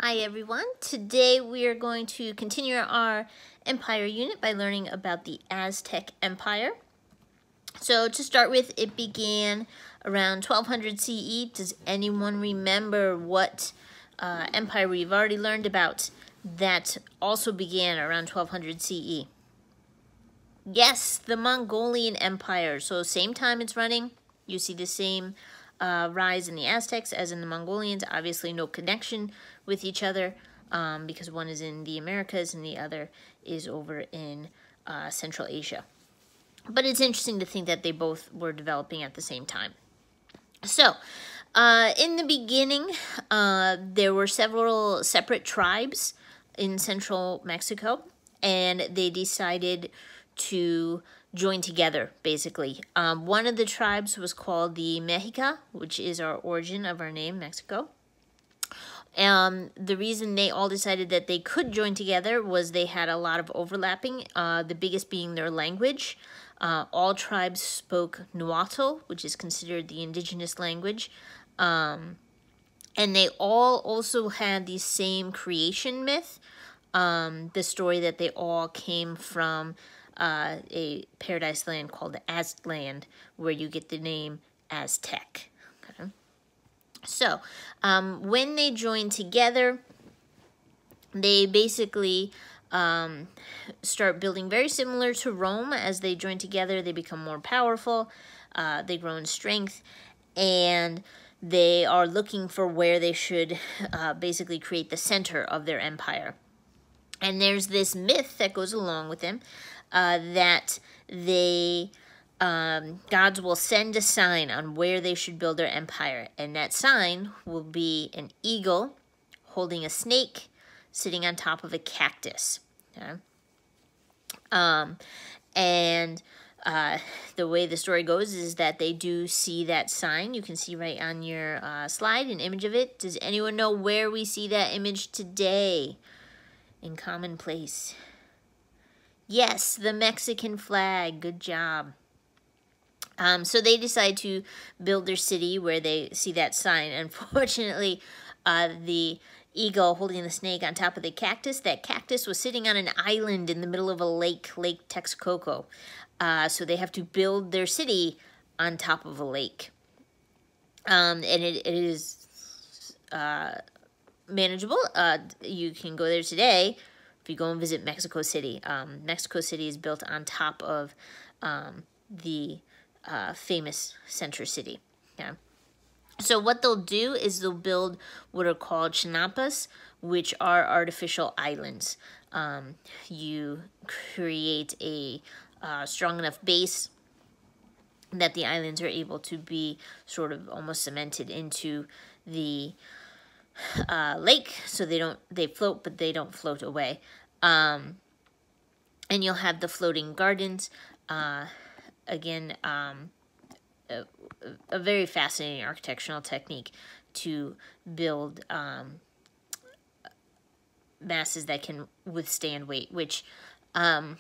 Hi everyone, today we are going to continue our empire unit by learning about the Aztec Empire. So to start with, it began around 1200 CE. Does anyone remember what empire we've already learned about that also began around 1200 CE? Yes, the Mongolian Empire. So same time it's running. You see the same rise in the Aztecs as in the Mongolians. Obviously no connection with each other because one is in the Americas and the other is over in Central Asia. But it's interesting to think that they both were developing at the same time. So, in the beginning, there were several separate tribes in central Mexico, and they decided to join together, basically. One of the tribes was called the Mexica, which is our origin of our name, Mexico. The reason they all decided that they could join together was they had a lot of overlapping, the biggest being their language. All tribes spoke Nahuatl, which is considered the indigenous language. And they all also had the same creation myth, the story that they all came from a paradise land called the Aztland, where you get the name Aztec. Okay. So, when they joined together, they basically start building very similar to Rome. As they join together, they become more powerful, they grow in strength, and they are looking for where they should basically create the center of their empire. And there's this myth that goes along with them that they gods will send a sign on where they should build their empire, and that sign will be an eagle holding a snake sitting on top of a cactus. Okay? The way the story goes is that they do see that sign. You can see right on your slide an image of it. Does anyone know where we see that image today in commonplace? Yes, the Mexican flag. Good job. So they decide to build their city where they see that sign. Unfortunately, the eagle holding the snake on top of the cactus, that cactus was sitting on an island in the middle of a lake, Lake Texcoco. So they have to build their city on top of a lake. And it is manageable. You can go there today if you go and visit Mexico City. Mexico City is built on top of the famous center city. Yeah. So what they'll do is they'll build what are called chinampas, which are artificial islands. You create a strong enough base that the islands are able to be sort of almost cemented into the lake, so they float, but they don't float away. And you'll have the floating gardens. Again, a very fascinating architectural technique to build masses that can withstand weight, which in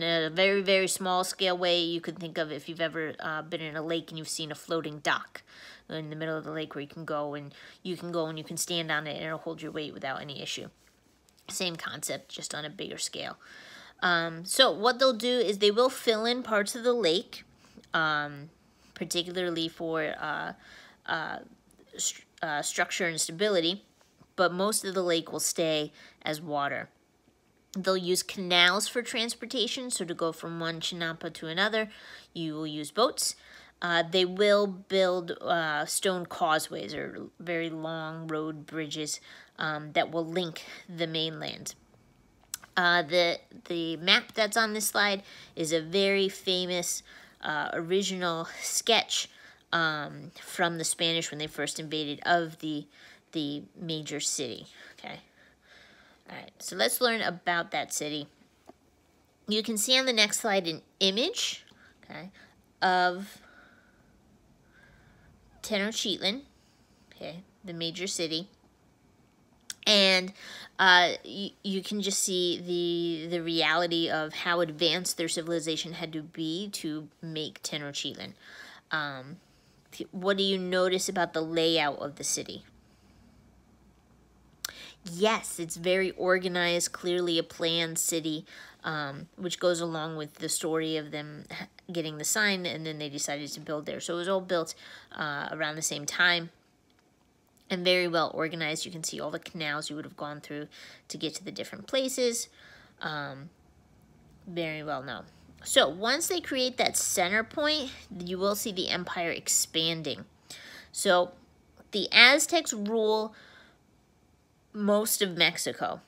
a very, very small scale way you could think of if you've ever been in a lake and you've seen a floating dock in the middle of the lake where you can go and you can stand on it and it'll hold your weight without any issue. Same concept, just on a bigger scale. So what they'll do is they will fill in parts of the lake, particularly for structure and stability, but most of the lake will stay as water. They'll use canals for transportation, so to go from one chinampa to another, you will use boats. They will build stone causeways or very long road bridges that will link the mainland. The map that's on this slide is a very famous original sketch from the Spanish when they first invaded of the major city. Okay. All right, so let's learn about that city. You can see on the next slide an image, okay, of Tenochtitlan, okay, the major city. And you can just see the reality of how advanced their civilization had to be to make Tenochtitlan. What do you notice about the layout of the city? Yes, it's very organized, clearly a planned city, which goes along with the story of them getting the sign, and then they decided to build there. So it was all built around the same time and very well organized. You can see all the canals you would have gone through to get to the different places. Very well known. So once they create that center point, you will see the empire expanding. So the Aztecs rule most of Mexico.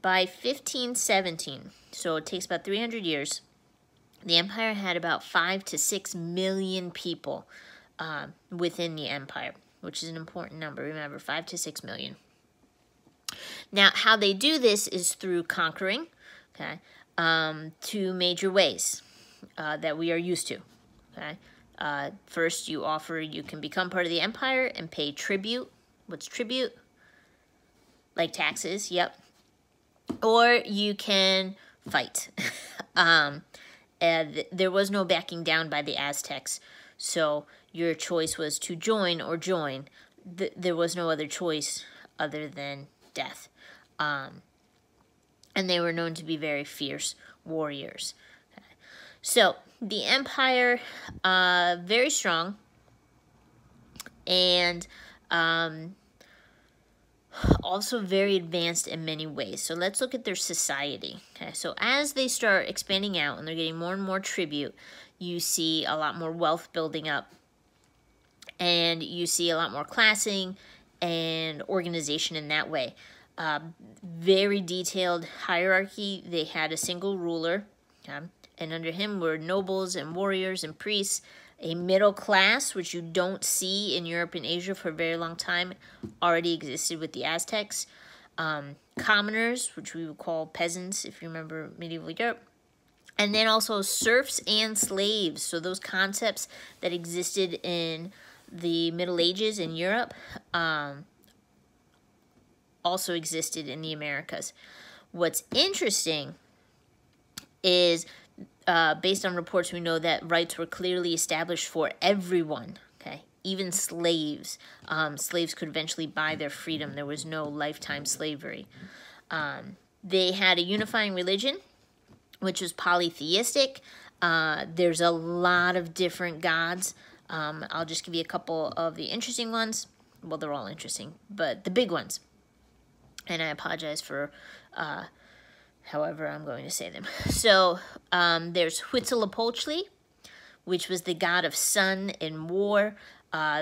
By 1517, so it takes about 300 years, the empire had about 5 to 6 million people within the empire, which is an important number. Remember, 5 to 6 million. Now, how they do this is through conquering, okay, two major ways that we are used to, okay. First, you can become part of the empire and pay tribute. What's tribute? Like taxes, yep. Or you can fight. And there was no backing down by the Aztecs, so your choice was to join or join. There was no other choice other than death. And they were known to be very fierce warriors. So the empire, very strong, and also very advanced in many ways. So let's look at their society. Okay, so as they start expanding out and they're getting more and more tribute, you see a lot more wealth building up, and you see a lot more classing and organization in that way. Very detailed hierarchy. They had a single ruler, and under him were nobles and warriors and priests. A middle class, which you don't see in Europe and Asia for a very long time, already existed with the Aztecs. Commoners, which we would call peasants, if you remember medieval Europe. And then also serfs and slaves. So those concepts that existed in the Middle Ages in Europe also existed in the Americas. What's interesting is, based on reports, we know that rights were clearly established for everyone, okay? Even slaves. Slaves could eventually buy their freedom. There was no lifetime slavery. They had a unifying religion, which was polytheistic. There's a lot of different gods. I'll just give you a couple of the interesting ones. Well, they're all interesting, but the big ones. And I apologize for however I'm going to say them. So there's Huitzilopochtli, which was the god of sun and war.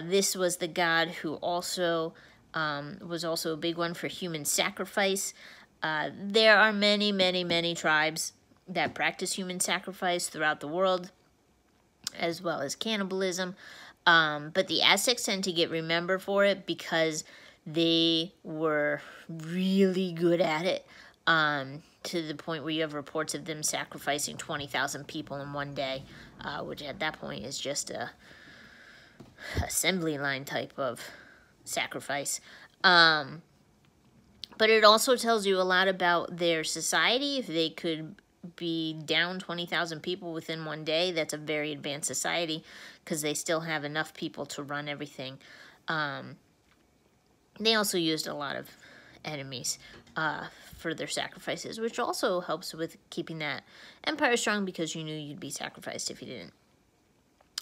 This was the god who also was also a big one for human sacrifice. There are many, many, many tribes that practice human sacrifice throughout the world, as well as cannibalism. But the Aztecs tend to get remembered for it because they were really good at it, to the point where you have reports of them sacrificing 20,000 people in one day, which at that point is just a assembly line type of sacrifice. But it also tells you a lot about their society. If they could be down 20,000 people within one day, that's a very advanced society, because they still have enough people to run everything. They also used a lot of enemies for their sacrifices, which also helps with keeping that empire strong, because you knew you'd be sacrificed if you didn't.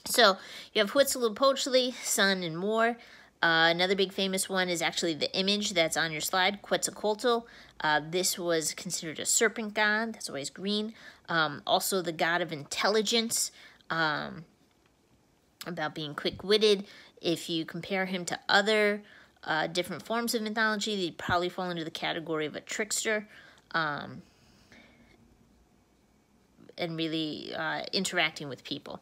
So you have Huitzilopochtli, sun and war. Another big famous one is actually the image that's on your slide, Quetzalcoatl. This was considered a serpent god. That's always green. Also the god of intelligence, about being quick-witted. If you compare him to other different forms of mythology, they'd probably fall into the category of a trickster, and really interacting with people.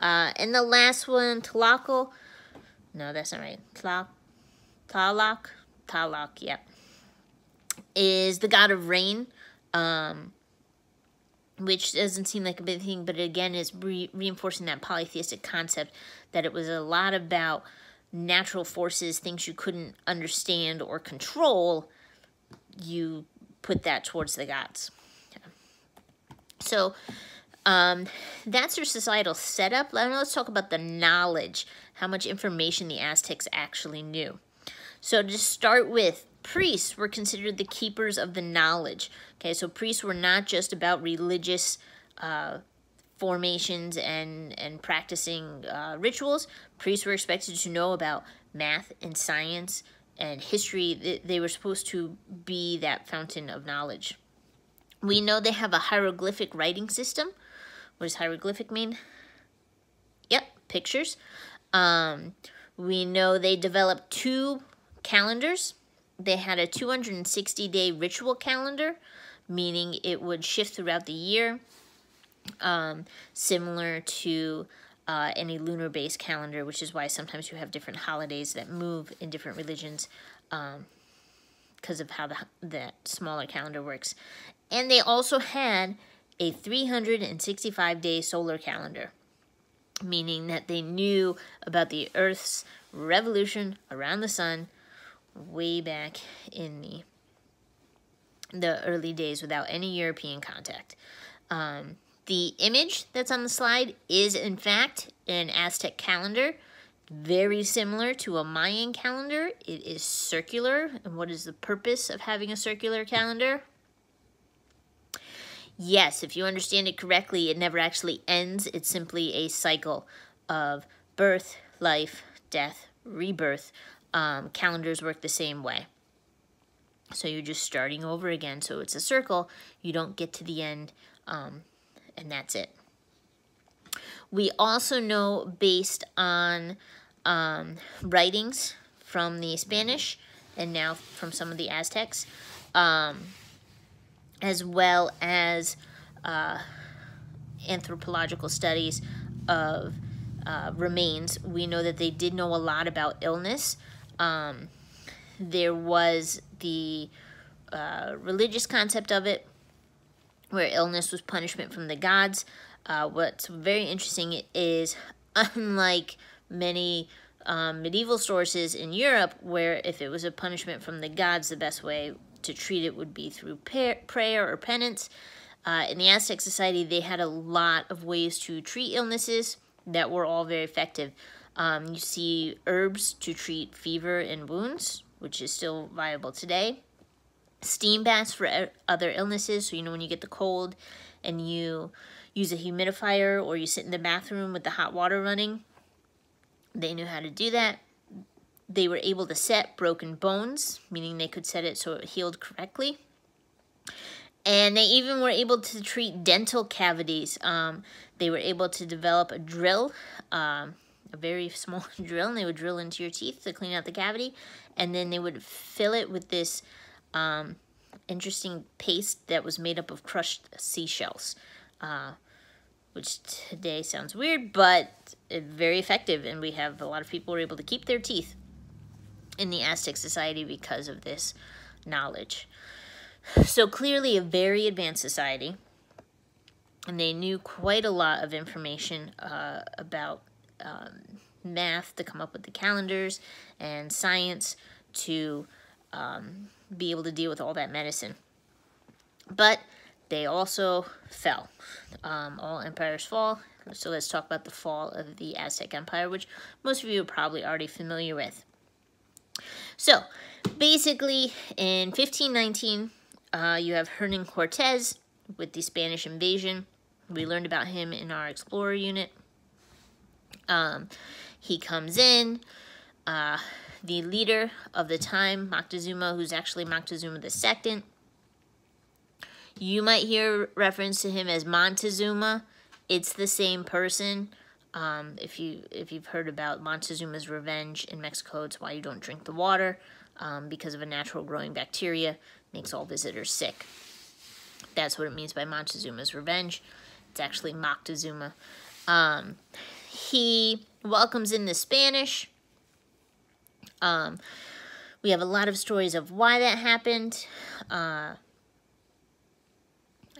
And the last one, Tlaloc. No, that's not right. Tlaloc, yep. Is the god of rain, which doesn't seem like a big thing, but again is reinforcing that polytheistic concept, that it was a lot about natural forces, things you couldn't understand or control. You put that towards the gods. Okay. So that's your societal setup. Now let's talk about the knowledge, how much information the Aztecs actually knew. So to start with, priests were considered the keepers of the knowledge. Okay, so priests were not just about religious formations and practicing rituals. Priests were expected to know about math and science and history. They were supposed to be that fountain of knowledge. We know they have a hieroglyphic writing system. What does hieroglyphic mean? Yep, pictures. We know they developed 2 calendars. They had a 260-day ritual calendar, meaning it would shift throughout the year, similar to any lunar-based calendar, which is why sometimes you have different holidays that move in different religions because of how the smaller calendar works. And they also had a 365-day solar calendar, meaning that they knew about the Earth's revolution around the sun way back in the early days without any European contact. The image that's on the slide is, in fact, an Aztec calendar, very similar to a Mayan calendar. It is circular. And what is the purpose of having a circular calendar? Yes, if you understand it correctly, it never actually ends. It's simply a cycle of birth, life, death, rebirth. Calendars work the same way. So you're just starting over again. So it's a circle. You don't get to the end, and that's it. We also know, based on writings from the Spanish and now from some of the Aztecs, as well as anthropological studies of remains, we know that they did know a lot about illness. There was the religious concept of it, where illness was punishment from the gods. What's very interesting is, unlike many medieval sources in Europe, where if it was a punishment from the gods, the best way to treat it would be through prayer or penance. In the Aztec society, they had a lot of ways to treat illnesses that were all very effective. You see herbs to treat fever and wounds, which is still viable today. Steam baths for other illnesses, so when you get the cold and you use a humidifier or you sit in the bathroom with the hot water running, they knew how to do that. They were able to set broken bones, meaning they could set it so it healed correctly. And they even were able to treat dental cavities. They were able to develop a drill, a very small drill, and they would drill into your teeth to clean out the cavity. And then they would fill it with this interesting paste that was made up of crushed seashells, which today sounds weird, but very effective. And we have a lot of people who were able to keep their teeth in the Aztec society because of this knowledge. So clearly a very advanced society, and they knew quite a lot of information about math to come up with the calendars and science to be able to deal with all that medicine. But they also fell. All empires fall. So let's talk about the fall of the Aztec Empire, which most of you are probably already familiar with. So basically in 1519, you have Hernan Cortez with the Spanish invasion. We learned about him in our Explorer unit. He comes in. The leader of the time, Moctezuma, who's actually Moctezuma II. You might hear reference to him as Montezuma. It's the same person. If you've heard about Montezuma's revenge in Mexico, it's why you don't drink the water, because of a natural growing bacteria. Makes all visitors sick. That's what it means by Montezuma's revenge. It's actually Moctezuma. He welcomes in the Spanish. We have a lot of stories of why that happened. I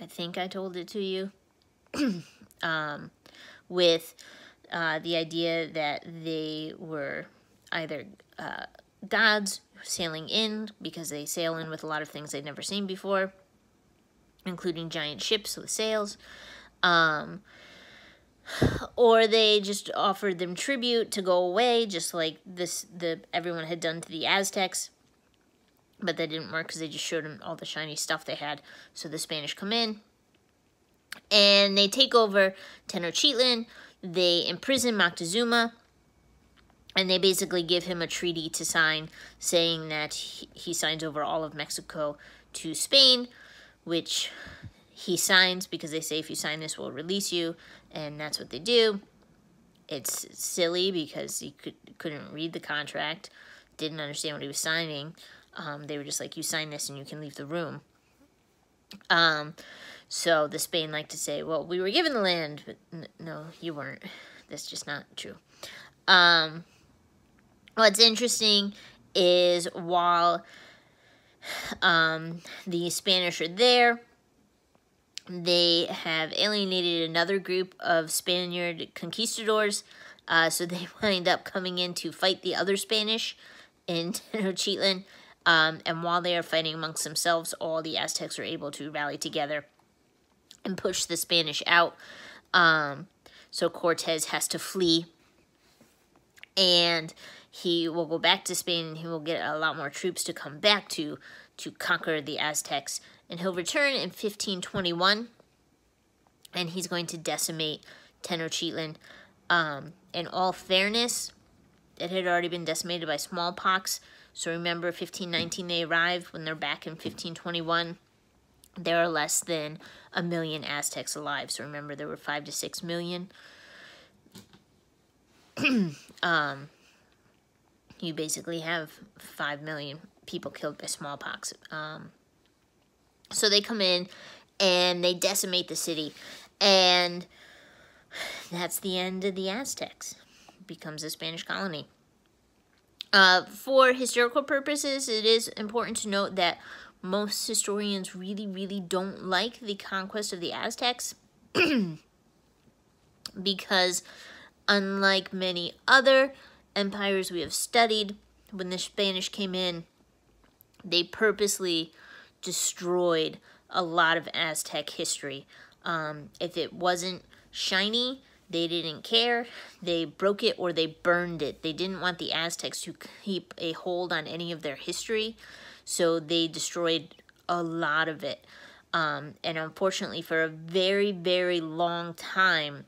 think I told it to you. With the idea that they were either gods sailing in, because they sail in with a lot of things they'd never seen before, including giant ships with sails, or they just offered them tribute to go away, just like everyone had done to the Aztecs. but that didn't work because they just showed him all the shiny stuff they had. So the Spanish come in, and they take over Tenochtitlan. They imprison Moctezuma, and they basically give him a treaty to sign saying that he signs over all of Mexico to Spain, which he signs because they say if you sign this, we'll release you, and that's what they do. It's silly because he couldn't read the contract, didn't understand what he was signing. They were just like, you sign this and you can leave the room. So the Spain like to say, well, we were given the land, but no, you weren't. That's just not true. What's interesting is while the Spanish are there, they have alienated another group of Spaniard conquistadors, so they wind up coming in to fight the other Spanish in Tenochtitlan, and while they are fighting amongst themselves, all the Aztecs are able to rally together and push the Spanish out. So Cortez has to flee, and he will go back to Spain, and he will get a lot more troops to come back to conquer the Aztecs. And he'll return in 1521, and he's going to decimate Tenochtitlan. In all fairness, it had already been decimated by smallpox. So remember, 1519 they arrive. When they're back in 1521, there are less than 1 million Aztecs alive. So remember, there were 5 to 6 million. You basically have 5 million people killed by smallpox. So they come in and they decimate the city, and that's the end of the Aztecs. It becomes a Spanish colony. For historical purposes, it is important to note that most historians really, really don't like the conquest of the Aztecs because unlike many other empires we have studied, when the Spanish came in, they purposely destroyed a lot of Aztec history. If it wasn't shiny, they didn't care. They broke it or they burned it. They didn't want the Aztecs to keep a hold on any of their history, so they destroyed a lot of it. And unfortunately, for a very, very long time,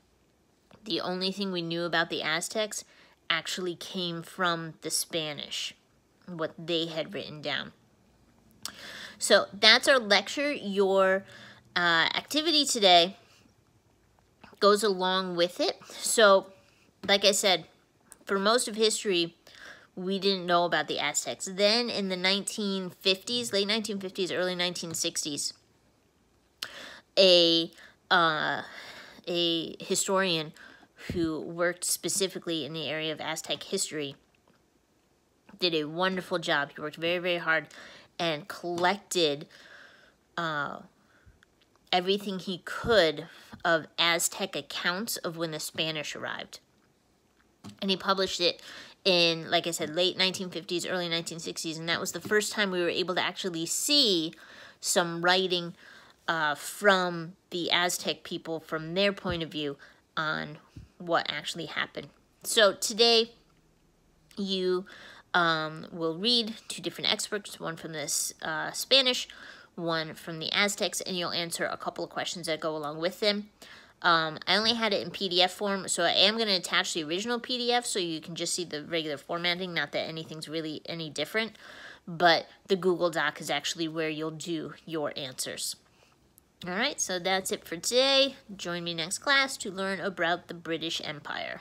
the only thing we knew about the Aztecs actually came from the Spanish, what they had written down. So that's our lecture. Your activity today goes along with it. So, like I said, for most of history, we didn't know about the Aztecs. Then in the 1950s, late 1950s, early 1960s, a historian who worked specifically in the area of Aztec history did a wonderful job. He worked very, very hard and collected everything he could of Aztec accounts of when the Spanish arrived. And he published it in, like I said, late 1950s, early 1960s, and that was the first time we were able to actually see some writing from the Aztec people from their point of view on what actually happened. So today you will read 2 different excerpts, one from this Spanish, one from the Aztecs, and you'll answer a couple of questions that go along with them. I only had it in PDF form, so I am going to attach the original PDF so you can just see the regular formatting, not that anything's really any different, but the Google Doc is actually where you'll do your answers. All right, so that's it for today. Join me next class to learn about the British Empire.